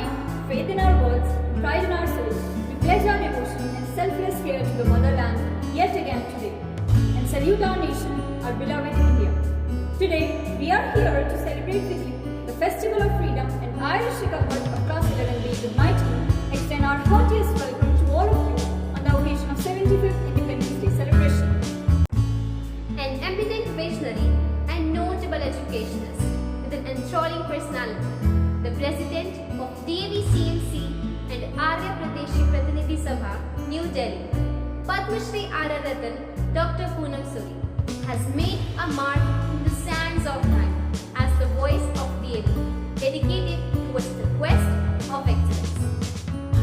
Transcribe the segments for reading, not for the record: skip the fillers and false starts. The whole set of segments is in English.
mind, faith in our words, pride in our souls, we pledge our devotion and selfless care to the motherland yet again today, and salute our nation, our beloved India. Today, we are here to celebrate with you the Festival of Freedom, and I, Rishika Bhatt of class 11B with my team, extend our heartiest welcome to all of you on the occasion of 75th Independence Day celebration. An eminent visionary and notable educationist with an enthralling personality, the President of DAV-CMC and Arya Pradesh Prathinidhi Sabha, New Delhi, Padma Shri Ara Ratan, Dr. Poonam Suri, has made a mark in the sands of time as the voice of DAV, dedicated towards the quest of excellence.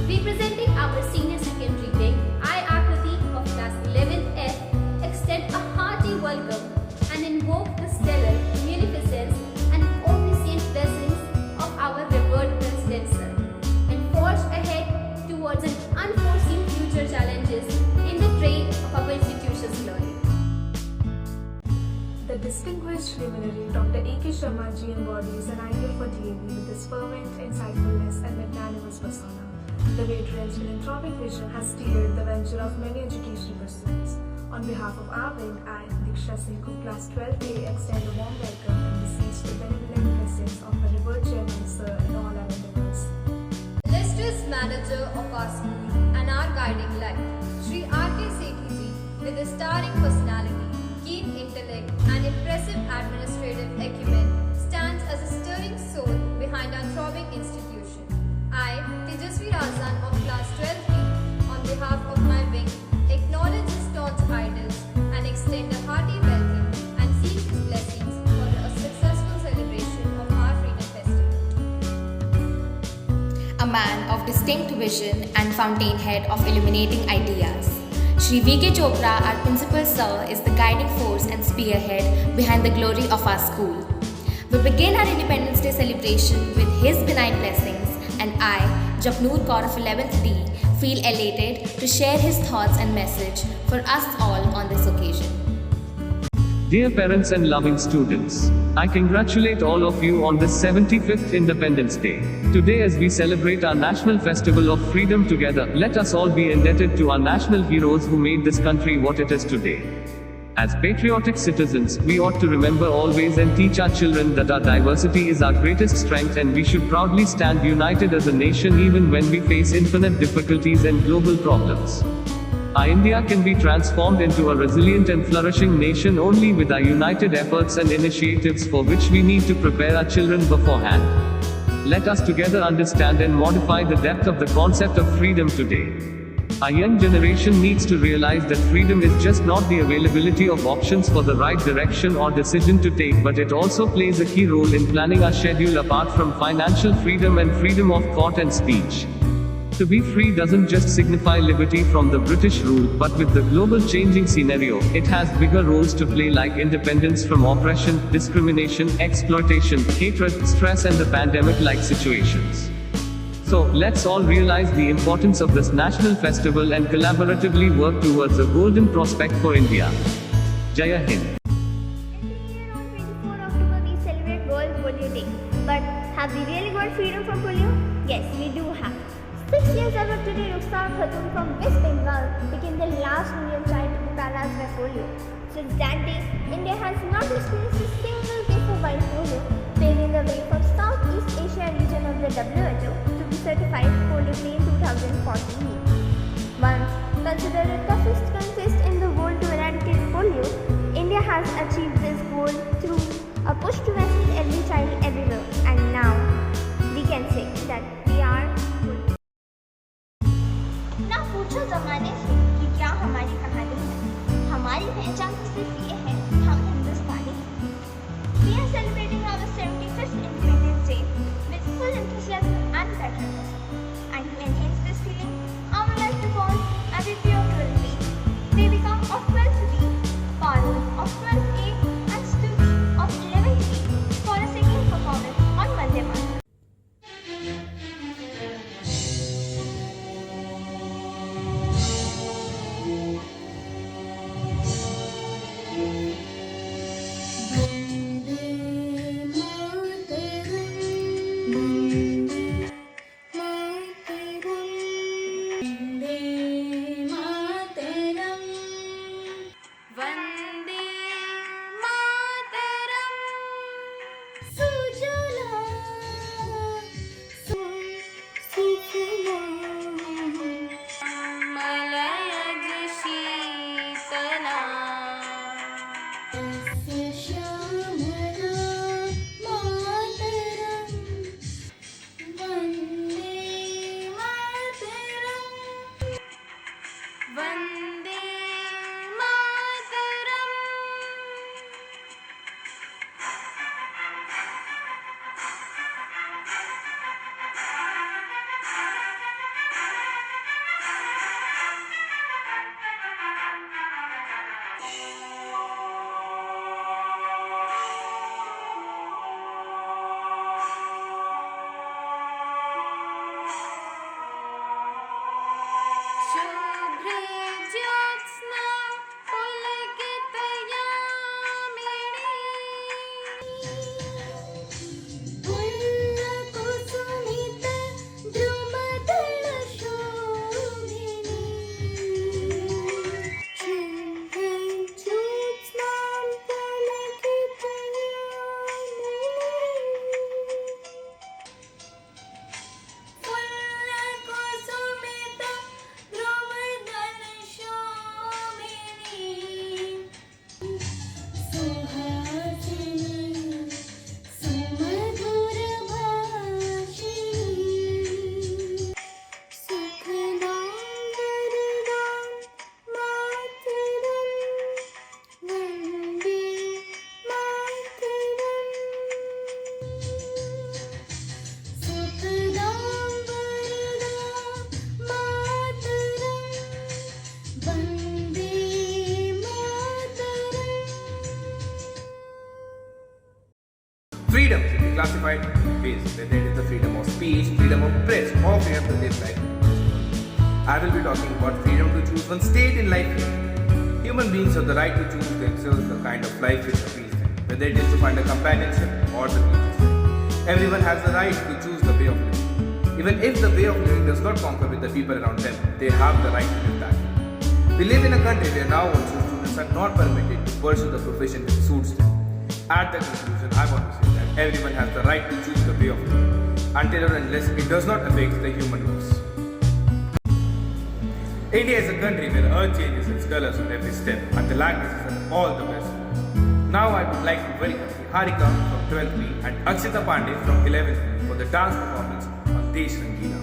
Representing our senior secondary wing, I, Akriti of class 11F, extend a hearty welcome and invoke the stellar munificence and omniscient blessings of our revered President Sir, and forge ahead towards an unforeseen future challenges in the train of our institution's glory. The distinguished luminary Dr. A.K. Sharma ji embodies an ideal for DAV with his fervent insightfulness and magnanimous persona. The veteran's philanthropic vision has steered the venture of many educational pursuits. On behalf of our wing, I, Diksha Singh of class 12A, extend a warm welcome and beseech the benevolent blessings of our revered chairman sir in all our endeavors. Illustrious manager of our school and our guiding light, Sri R.K. Sethi ji, with his starring personality, keen intellect and impressive administrative acumen, stands as a stirring soul behind our throbbing institution. I, Tejasvi Razan of class 12B, on behalf of my wing, acknowledge his staunch idols and extend a hearty welcome and seek his blessings for a successful celebration of our Freedom Festival. A man of distinct vision and fountainhead of illuminating ideas, Shri V.K. Chopra, our principal sir, is the guiding force and spearhead behind the glory of our school. We begin our Independence Day celebration with his benign blessings, and I, Japnoor Kaur of 11th D, feel elated to share his thoughts and message for us all on this occasion. Dear parents and loving students, I congratulate all of you on this 75th Independence Day. Today, as we celebrate our national festival of freedom together, let us all be indebted to our national heroes who made this country what it is today. As patriotic citizens, we ought to remember always and teach our children that our diversity is our greatest strength, and we should proudly stand united as a nation even when we face infinite difficulties and global problems. Our India can be transformed into a resilient and flourishing nation only with our united efforts and initiatives, for which we need to prepare our children beforehand. Let us together understand and modify the depth of the concept of freedom today. Our young generation needs to realize that freedom is just not the availability of options for the right direction or decision to take, but it also plays a key role in planning our schedule apart from financial freedom and freedom of thought and speech. To be free doesn't just signify liberty from the British rule, but with the global changing scenario, it has bigger roles to play, like independence from oppression, discrimination, exploitation, hatred, stress and the pandemic-like situations. So, let's all realize the importance of this national festival and collaboratively work towards a golden prospect for India. Jaya Hind. Every year on 24 October we celebrate World Polio Day. But have we really got freedom from polio? Yes, we do have. 6 years ago today, Rukhsar Khatun from West Bengal became the last Indian child to be paralyzed by polio. Since that day, India has not experienced a single case of wild polio, paving the way for Southeast Asia region of the WHO to be certified polio-free in 2014. Once considered the toughest contest in the world to eradicate polio, India has achieved this goal through a push to vaccinate every child everywhere, and now we can say that we are good. ना पूछो जमाने से कि क्या हमारी कहानी है। हमारी पहचान तो सिर्फ ये है कि हम हिंदुस्तानी हैं। We are celebrating our 75th Independence Day with full enthusiasm and patriotism. And to enhance this feeling, I would like to call every pure 12B. We become of 12th B, Parul of 12th A, and Stuti of 11th B for a singing performance on Vande Mataram. classified in ways, whether it is the freedom of speech, freedom of press, or freedom to live life. I will be talking about freedom to choose one state in life. Human beings have the right to choose themselves the kind of life which appeals them, whether it is to find a companionship or the peace. Everyone has the right to choose the way of living. Even if the way of living does not concur with the people around them, they have the right to live that way. We live in a country where now also students are not permitted to pursue the profession which suits them. At the conclusion, I want to say that everyone has the right to choose the way of living, until or unless it does not affect the human race. India is a country where earth changes its colors on every step, and the languages are all the best. Now I would like to welcome Harika from 12th B and Akshita Pandey from 11th B for the dance performance on Desh Rangila.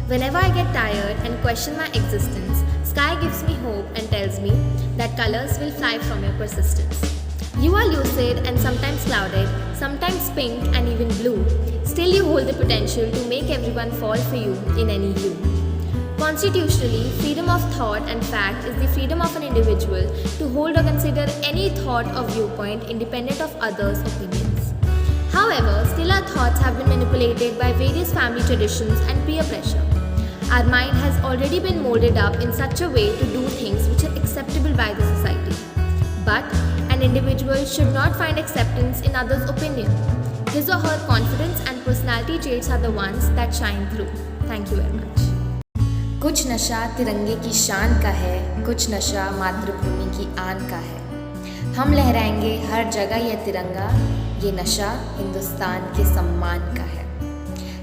Whenever I get tired and question my existence, sky gives me hope and tells me that colors will fly from your persistence. You are lucid and sometimes clouded, sometimes pink and even blue. Still you hold the potential to make everyone fall for you in any hue. Constitutionally, freedom of thought and fact is the freedom of an individual to hold or consider any thought or viewpoint independent of others' opinions. However, still our thoughts have been manipulated by various family traditions and peer pressure. Our mind has already been molded up in such a way to do things which are acceptable by the society. But an individual should not find acceptance in others' opinion. His or her confidence and personality traits are the ones that shine through. Thank you very much. कुछ नशा तिरंगे की शान का है, कुछ नशा मातृभूमि की आन का है। हम लहराएंगे हर जगह यह तिरंगा, ये नशा हिंदुस्तान के सम्मान का है।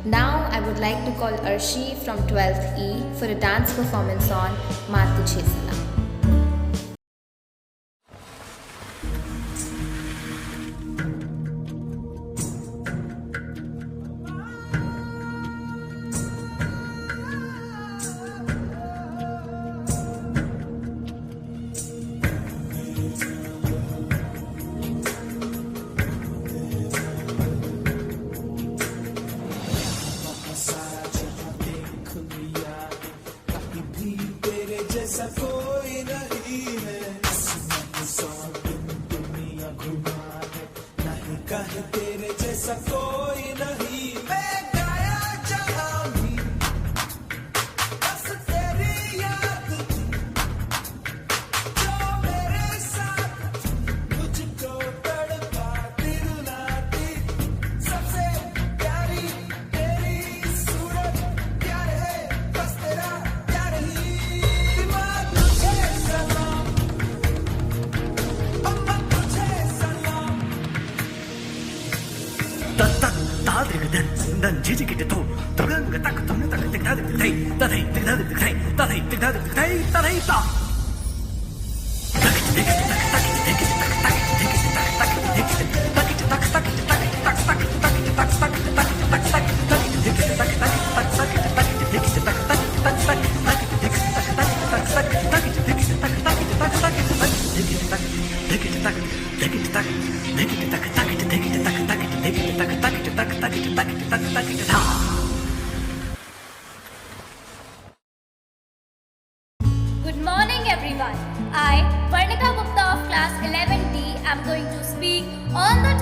Now I would like to call Arshi from 12th E for a dance performance on Maa Tujhe Salam.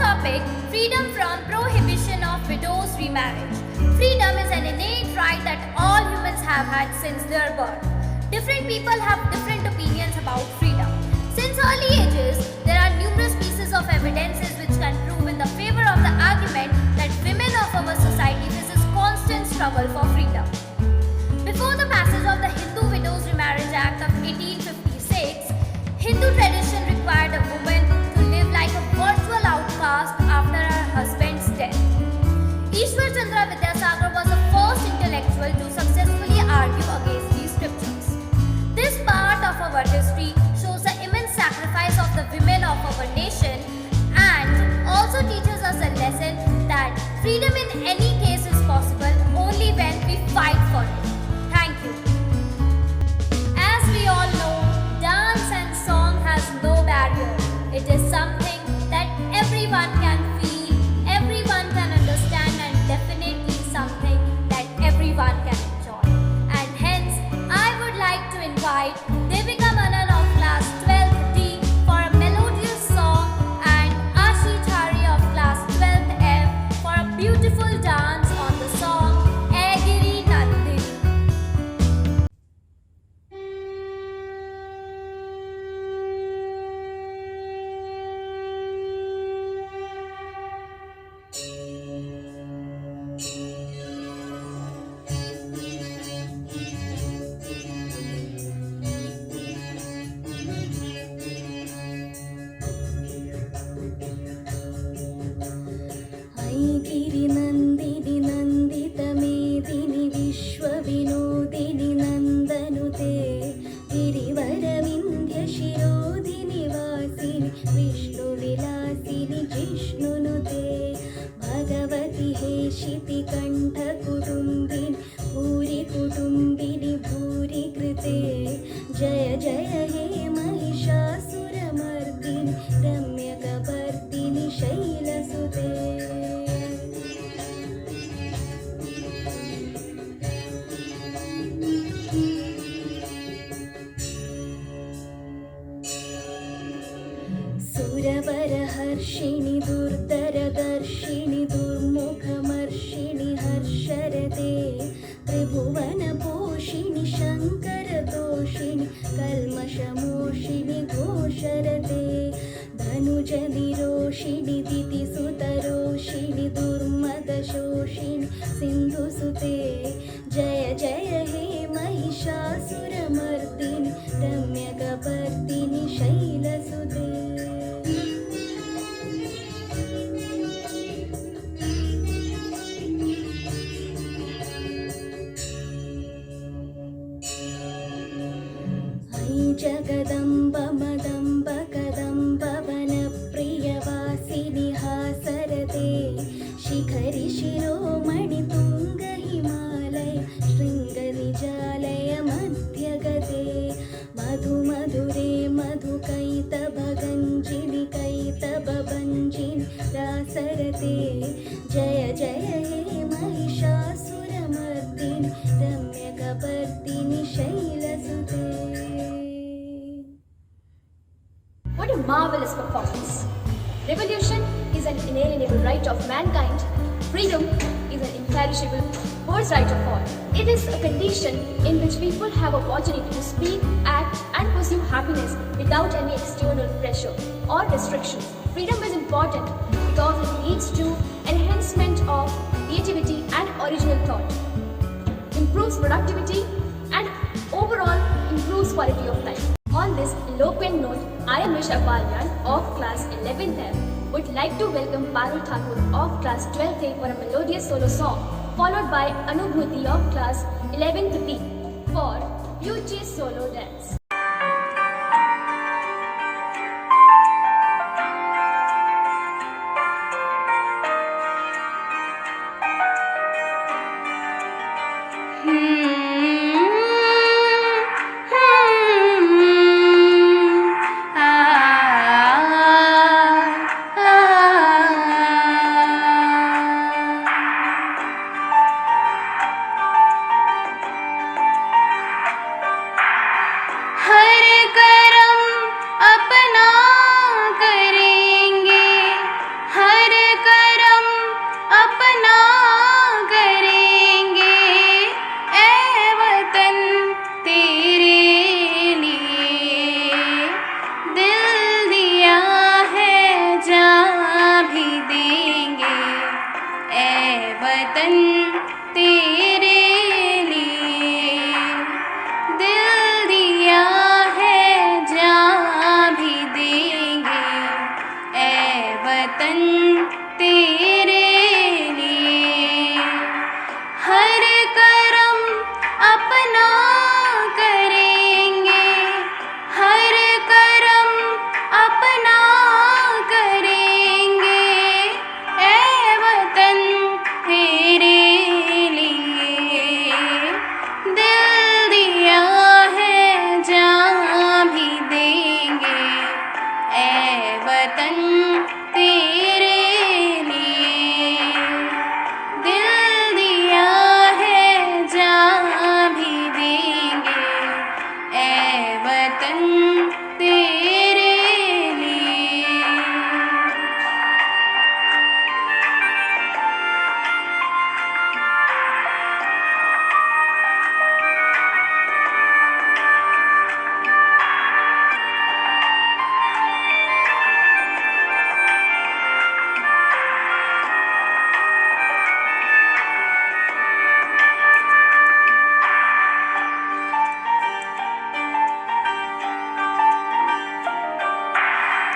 topic, freedom from prohibition of widows' remarriage. Freedom is an innate right that all humans have had since their birth. Different people have different opinions about freedom. Since early ages, there are numerous pieces of evidences which can prove in the favor of the argument that women of our society faces constant struggle for freedom. Before the passage of the Hindu Widows Remarriage Act of 1856, Hindu tradition required a woman to live like a virtual outcast after her husband's death. Ishwar Chandra Vidyasagar was the first intellectual to successfully argue against these scriptures. This part of our history shows the immense sacrifice of the women of our nation and also teaches us a lesson that freedom in any case is possible only when we fight for it. Thank you. As we all know, dance and song has no barrier. It is something that everyone can feel, everyone can understand, and definitely something that everyone can enjoy. And hence, I would like to invite Devika Manan of class 12th D for a melodious song and Ashi Chari of class 12th F for a beautiful dance on the song Aigiri Nandini. ऐगिरि नन्दिनि नन्दितमेदिनि विश्वविनोदिनि नन्दनुते गिरिवरविन्ध्यशिरोधिनि वासिनि विष्णुविलासिनि जिष्णुनुते भगवति हेशितिकण्ठकुटुम्बिनि भूरि कुटुम्बिनि भूरि कृते जय जय हे महिषासुरमर्दिनि रम्यकपर्दिनि शैलसुते सुरवरहर्षिणि दुर्धरदर्शिनि दुर्मुखमर्षिणि हर्षरते त्रिभुवनपोषिणि शङ्करदोषिणि कल्मषमोषिणि घोषरते धनुजनिरोषिणि दितिसुतरोषिणि दुर्मदशोषिणि सिन्धुसुते जय जय हे महिषासुरमर्दिनि रम्यकपर्दिनि शैलसुते जगदम्ब मदम्ब कदम्ब वनप्रियवासिनि हासरते शिखरि शिरोमणि तुङ्ग हिमालय शृङ्गनिजालय मध्यगते मधु मधुरे मधुकैतभगञ्जिनि कैतभञ्जिनि रासरते जय जय हे Mahishasuramardini रम्यकपर्दिनि शैलसुते. What a marvelous performance! Revolution is an inalienable right of mankind. Freedom is an imperishable birthright of all. It is a condition in which people have opportunity to speak, act, and pursue happiness without any external pressure or restrictions. Freedom is important because it leads to enhancement of creativity and original thought, improves productivity, and overall improves quality of life. On this eloquent note, I am Risha Balyan of class 11th F would like to welcome Parul Thakur of class 12th A for a melodious solo song, followed by Anubhuti of class 11th B for UG solo dance. वतन तेरे लिए दिल दिया है जान भी देंगे ऐ वतन तेरे लिए हर करम अपना करेंगे हर करम अपना करेंगे ऐ वतन तेरे लिए दिल दिया है जान भी देंगे ऐ वतन तेरे लिए दिल दिया है जान भी देंगे ऐ वतन तेरे लिए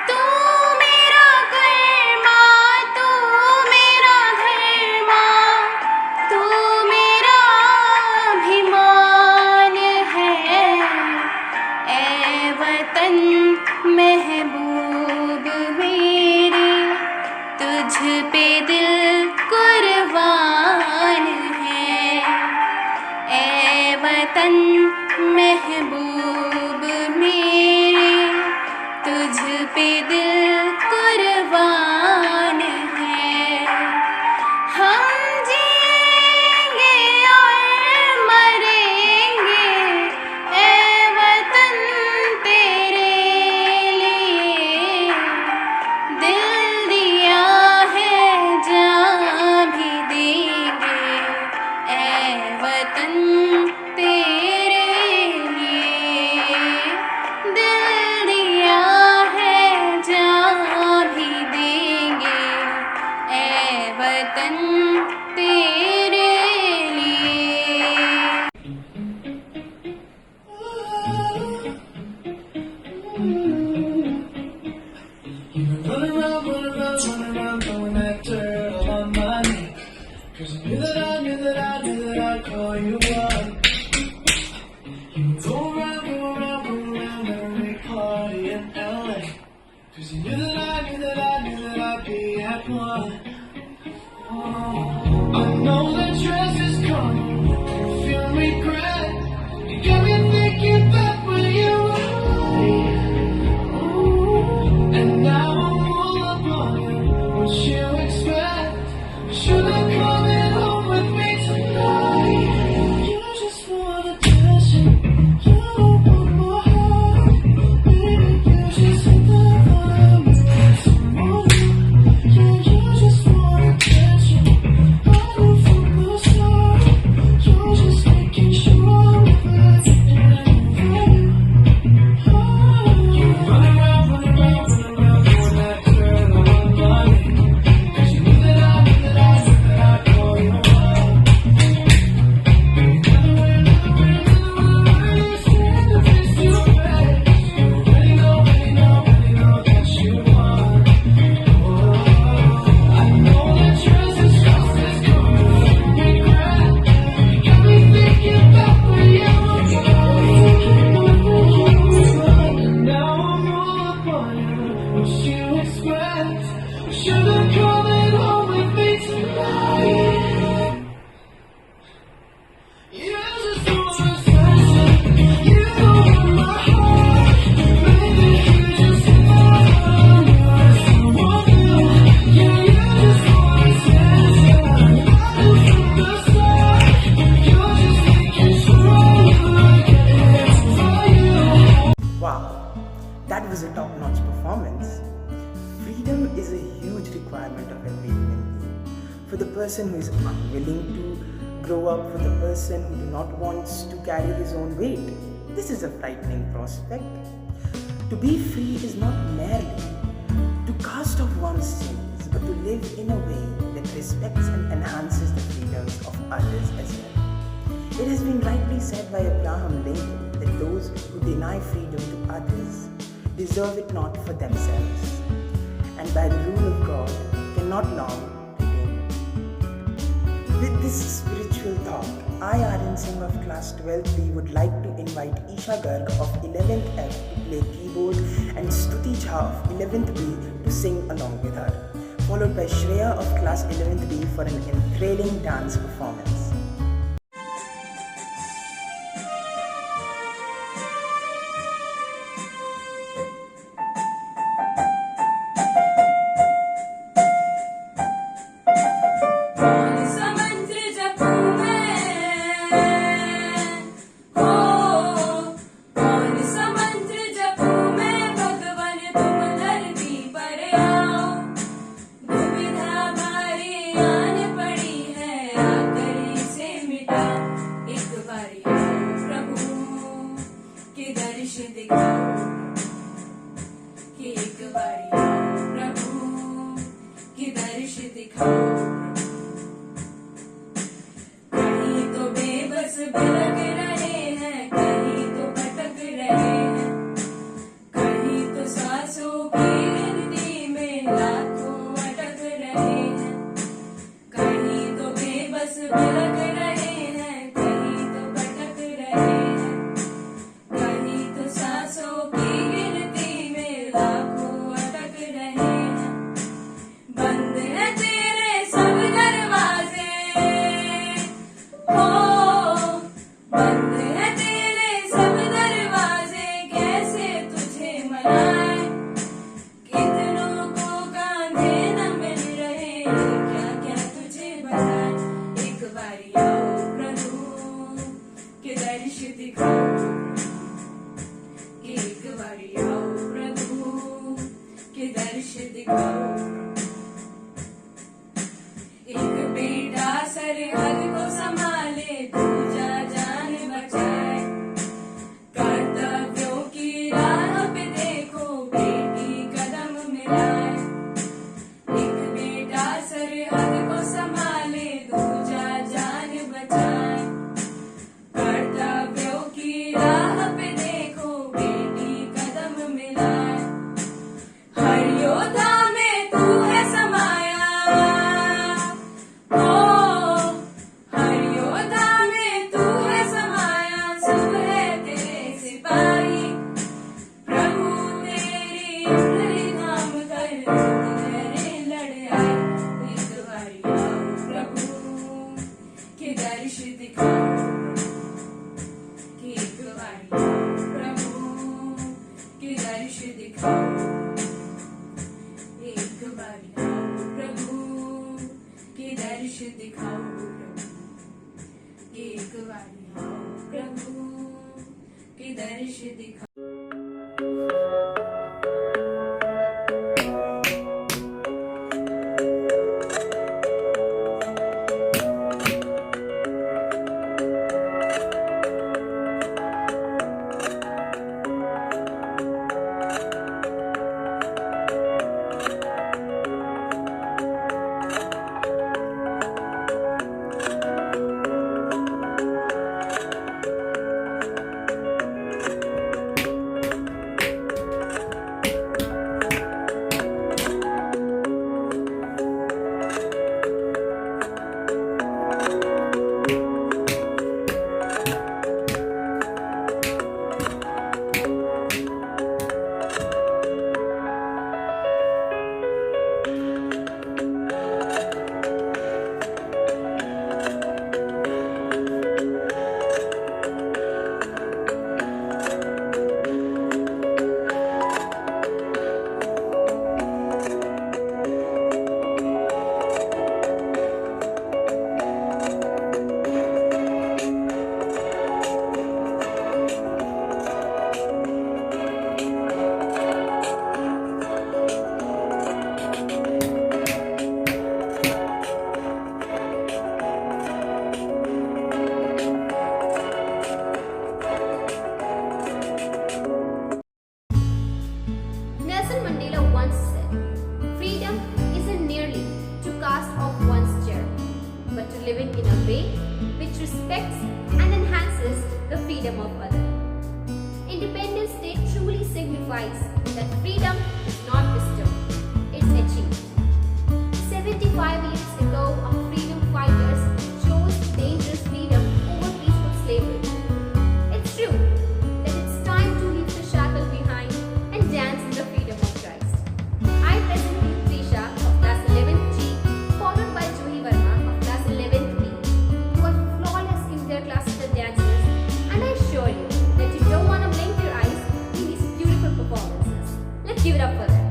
तू मेरा कर्मा तू मेरा धर्मा तू मेरा अभिमान है ऐ वतन महबूब मेरे तुझ पे दिल कुर्बान है ऐ वतन महबूब मेरे तुझ पे दिल कुर्बान है हम जिएंगे और मरेंगे ऐ वतन तेरे लिए दिल दिया है जान भी देंगे ऐ वतन तेरे लिए दिल दिया है जान भी देंगे ऐ वतन तेरे लिए Run around, throwing that dirt on my knee. 'Cause I knew that I'd call you up. You go around every party in LA. 'Cause you knew that I'd be at one. Oh, I know that dress is coming, you feel regret. You got me thinking back when you were ooh, and now I'm all up on you. What you expect? Should I come in home with me tonight? You just want attention. You don't want my heart. Baby, you just hit the bottom with someone new. Yeah, you just want attention. I knew from the start. You're just making sure that you run around, doing that dirt on my body. 'Cause you knew that I'd call you up. Should've come in home with me tonight. You just want attention. You don't want my heart. Baby, you just want someone new. Yeah, you just want attention. I knew from the start. You're just making sure I get it for you. Wow, that was a top-notch performance. Freedom is a huge requirement of every human being. For the person who is unwilling to grow up, for the person who do not wants to carry his own weight, this is a frightening prospect. To be free is not merely to cast off one's sins, but to live in a way that respects and enhances the freedom has been rightly said by Abraham Lincoln that those who deny freedom to others deserve it not for themselves, and by the rule of God cannot long retain it. With this spiritual thought, I, Aryan Singh of class 12B, would like to invite Isha Garg of 11th F to play keyboard and Stuti Jha of 11th B to sing along with her, followed by Shreya of class 11th B for an enthralling dance performance. living in a way which respects and enhances emphasize that freedom is not disturbed, it's achieved. 75 years ago, our freedom fighters chose dangerous freedom over peaceful slavery. It's true that it's time to leave the shackle behind and dance in the freedom of Christ. I present you Trisha of class 11th G, followed by Juhi Verma of class 11th B, who are flawless in their classical dances, and I assure you that you don't want to blink your eyes in these beautiful performances. Let's give it up for them.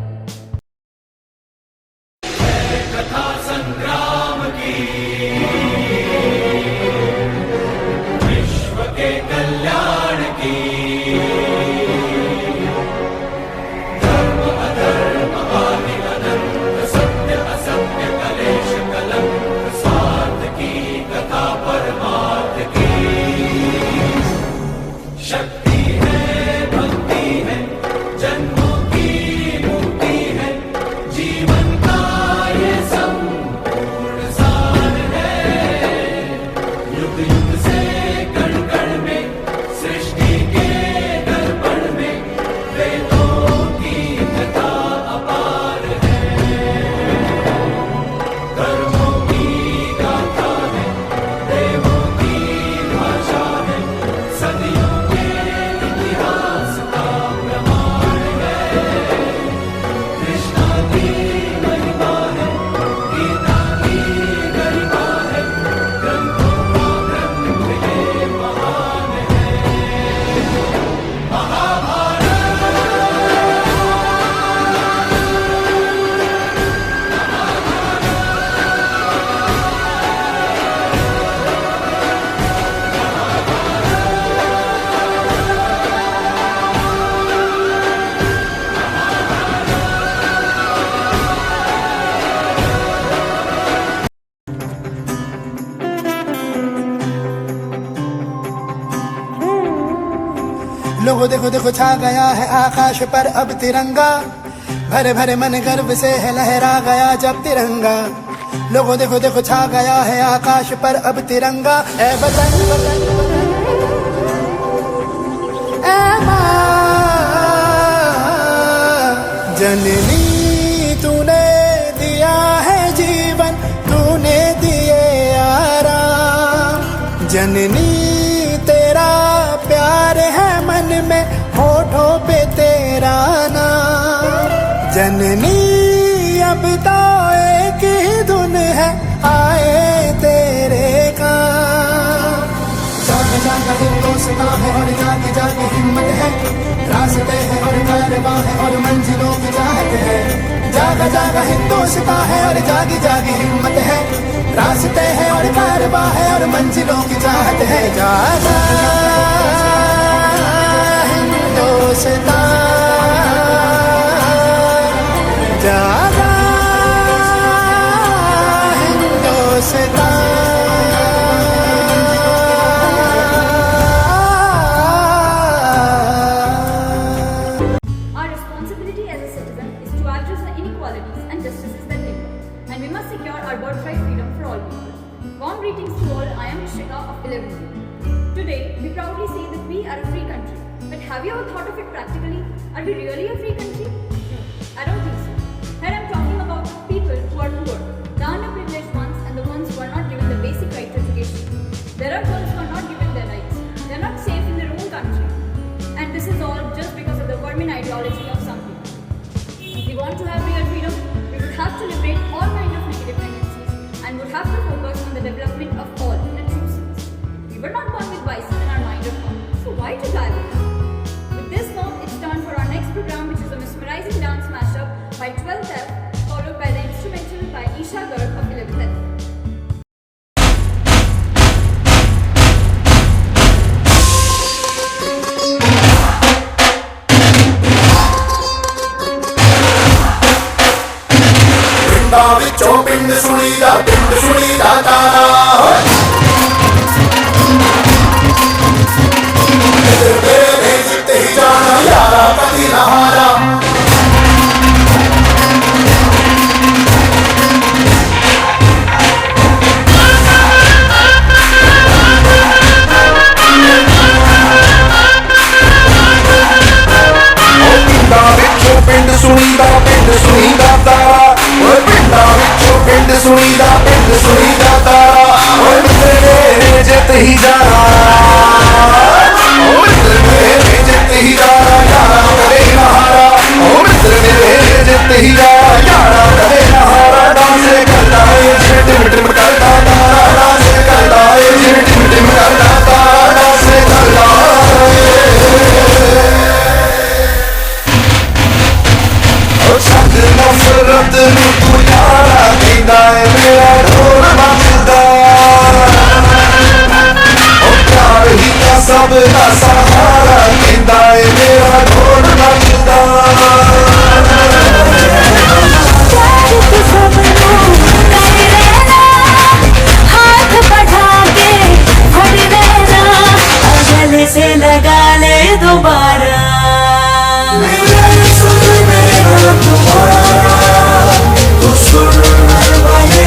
कथा संग्राम की विश्व के कल्याण की धर्म अधर्म आदि अनंत सत्य असत्य कलेश कलंक स्वार्थ की कथा परमार्थ की शक्ति है भक्ति है जन्मों की मुक्ति है जीवन का ये संपूर्ण सार है युग युग से कण कण में सृष्टि के दर्पण में वेदों की कथा अपार है कर्मों की गाथा है देवों की भाषा है सदियों के इतिहास का प्रमाण है कृष्णा की महिमा है गीता की गरिमा है ग्रंथों का ग्रंथ ये महान है लोगों देखो देखो छा गया है आकाश पर अब तिरंगा भरे भरे मन गर्व से है लहरा गया जब तिरंगा लोगों देखो देखो छा गया है आकाश पर अब तिरंगा ए वतन ए माँ जननी तूने दिया है जीवन तूने दिए आराम जननी तेरा प्यार है मन में होठों पे तेरा नाम जननी अब तो एक ही धुन है आए तेरे काम जाग जाग हिंदुस्तां है और जाग जाग हिम्मत है रास्ते है और कारवां है और मंजिलों की चाहत है जाग जाग हिंदुस्तां है और जागी जागी हिम्मत है रास्ते है और कारवां है और मंजिलों की चाहत है जागा हिंदुस्तां जागा Hindustan Our responsibility as a citizen is to address the inequalities and injustices that linger, and we must secure our birthright freedom for all people. Warm greetings to all. I am Shika of 11th. Today, we proudly say that we are a free country. But have you ever thought of it practically? Are we really a free country? No, I don't think so. Here I am talking about people who are poor, the underprivileged ones, and the ones who are not given the basic right to education. There are girls who are not given their rights. They are not safe in their own country. And this is all just because of the vermin ideology of some people. If we want to have real freedom, we would have to liberate all kinds of negative tendencies and would have to focus on the development of all in a true sense. We were not born with vices in our mind or heart, so why to die with them? With this note, it's time for our next program, which is a mesmerizing dance mashup by 12th F, followed by the instrumental by Isha Garg of 11th F. ਵਿੱਚੋਂ ਪਿੰਡ ਸੁਣੀ ਦਾ ਤਾਰਾ ਮੇਰੇ ਜਿੱਤੇ ਹੀ ਜਾਣਾ ਯਾਰਾ ਕਦੀ ਨਾ ਹਾਰਾ सुनीदा तारा ओए मित्र मेरे जित ही जाना ओ मित्र मेरे जित ही जाना यारा करे ना हारा ओ मित्र मेरे जित ही जाना यारा करे ना हारा डांस करता है टिम टिम करता तारा डांस करता है टिम टिम करता तारा डांस करता ओ छंद नफरत नू तू यारा कहंदा है मेरा ढोल मचदा ओ प्यार ही का सब का सहारा कहंदा है मेरा ढोल मचदा हाथ बढ़ा के खड़ी रहना गले से लगा ले दोबारा मेरा सुन मेरा तुम्हारा तू सुन वाले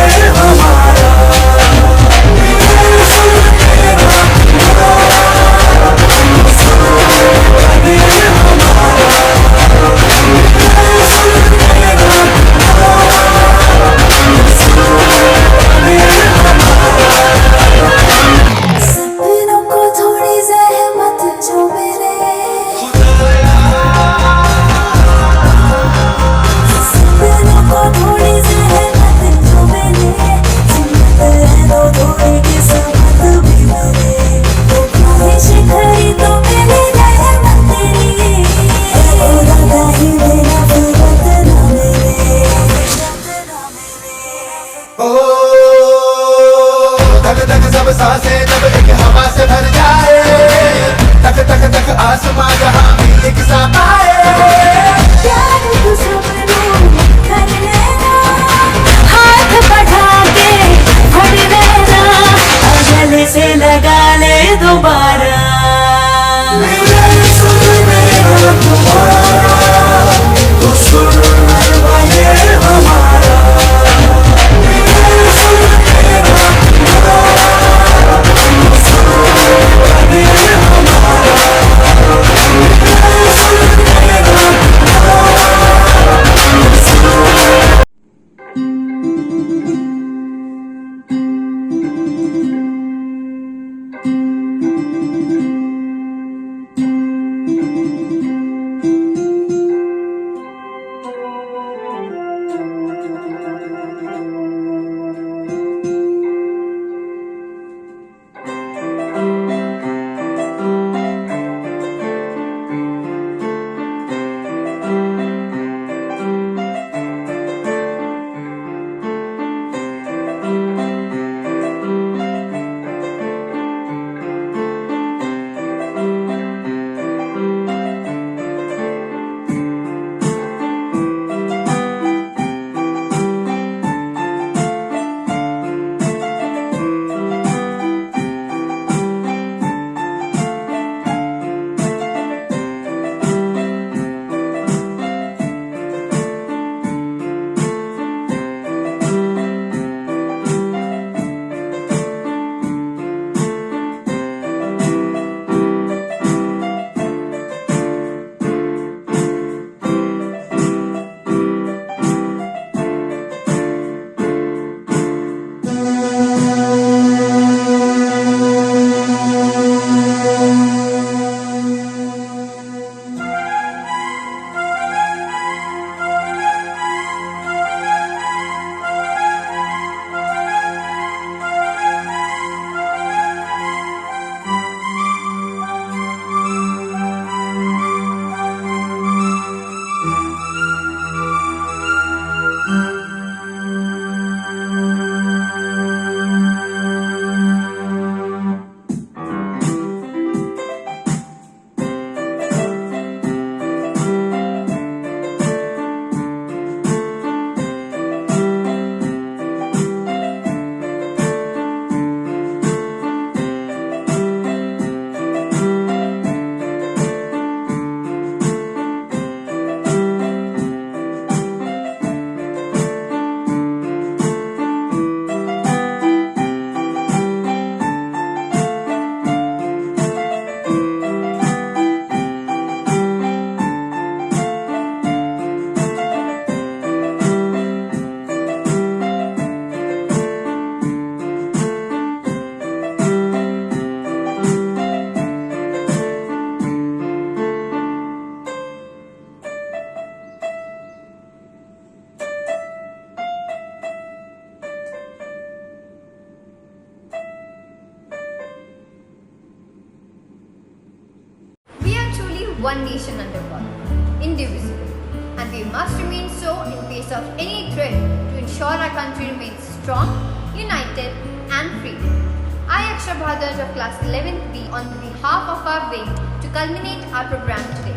one nation under God, indivisible, and we must remain so in face of any threat to ensure our country remains strong, united, and free. I, Akshar Bhadraj of class 11th B, on behalf of our wing, to culminate our program today.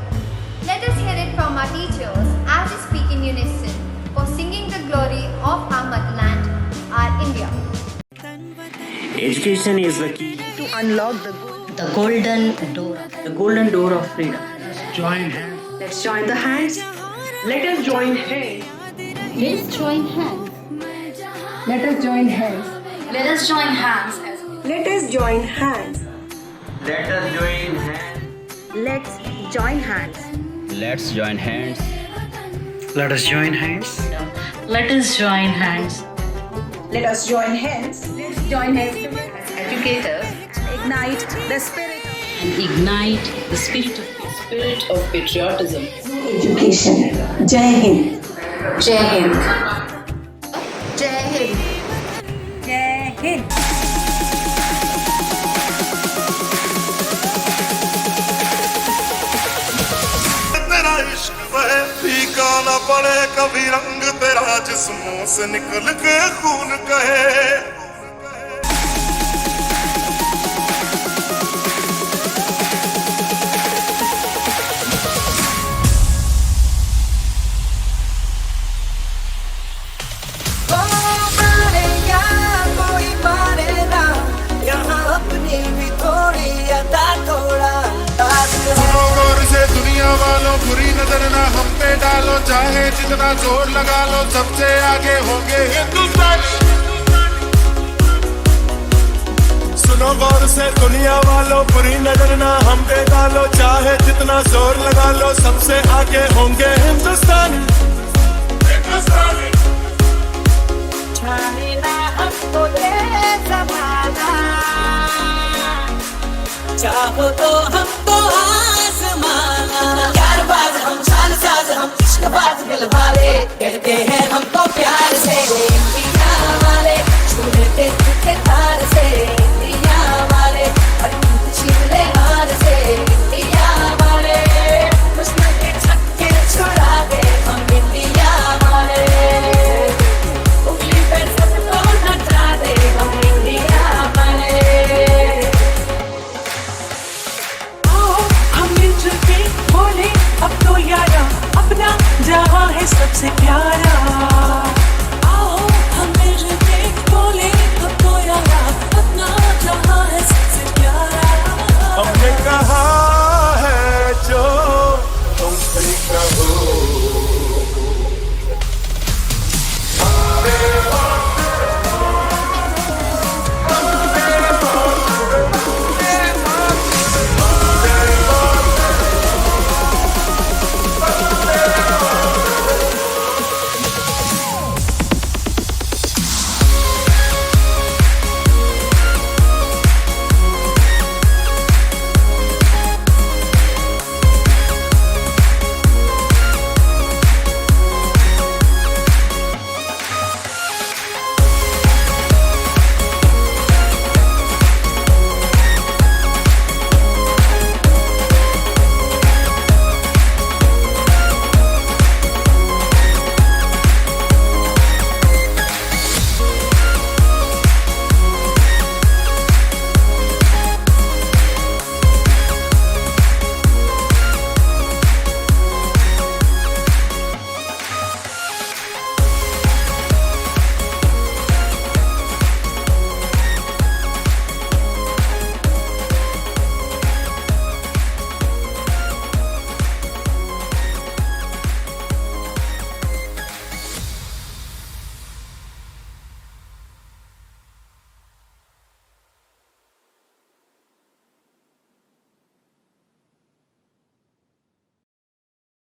Let us hear it from our teachers as they speak in unison for singing the glory of our motherland, our India. Education is the key to unlock the golden door of freedom. join hands. Let's join the hands. Let us join hands. Let's join hands. Let us join hands. Let us join hands. Let us join hands. Let us join hands. Let's join hands. Let's join hands. Let us join hands. Let us join hands. Let us join hands. Let's join hands. As educators, ignite the spirit of patriotism. Education. Jai Hind. Jai Hind. Jai Hind. Jai Hind. तेरा इश्क वह फीका न पड़े कभी रंग तेरा जिस्मों से निकल के खून कहे दुनिया वालों बुरी नजर ना हम पे डालो चाहे जितना जोर लगा लो सबसे आगे होंगे हिंदुस्तानी सुनो गौर से दुनिया वालों बुरी नजर ना हम पे डालो चाहे जितना जोर लगा लो सबसे आगे होंगे हिंदुस्तानी चाहो तो हमको आसमाना प्यार बाज हम शान साज हम इश्क बाज दिल वाले कहते हैं हमको प्यार से इंडिया वाले छू लेते तार से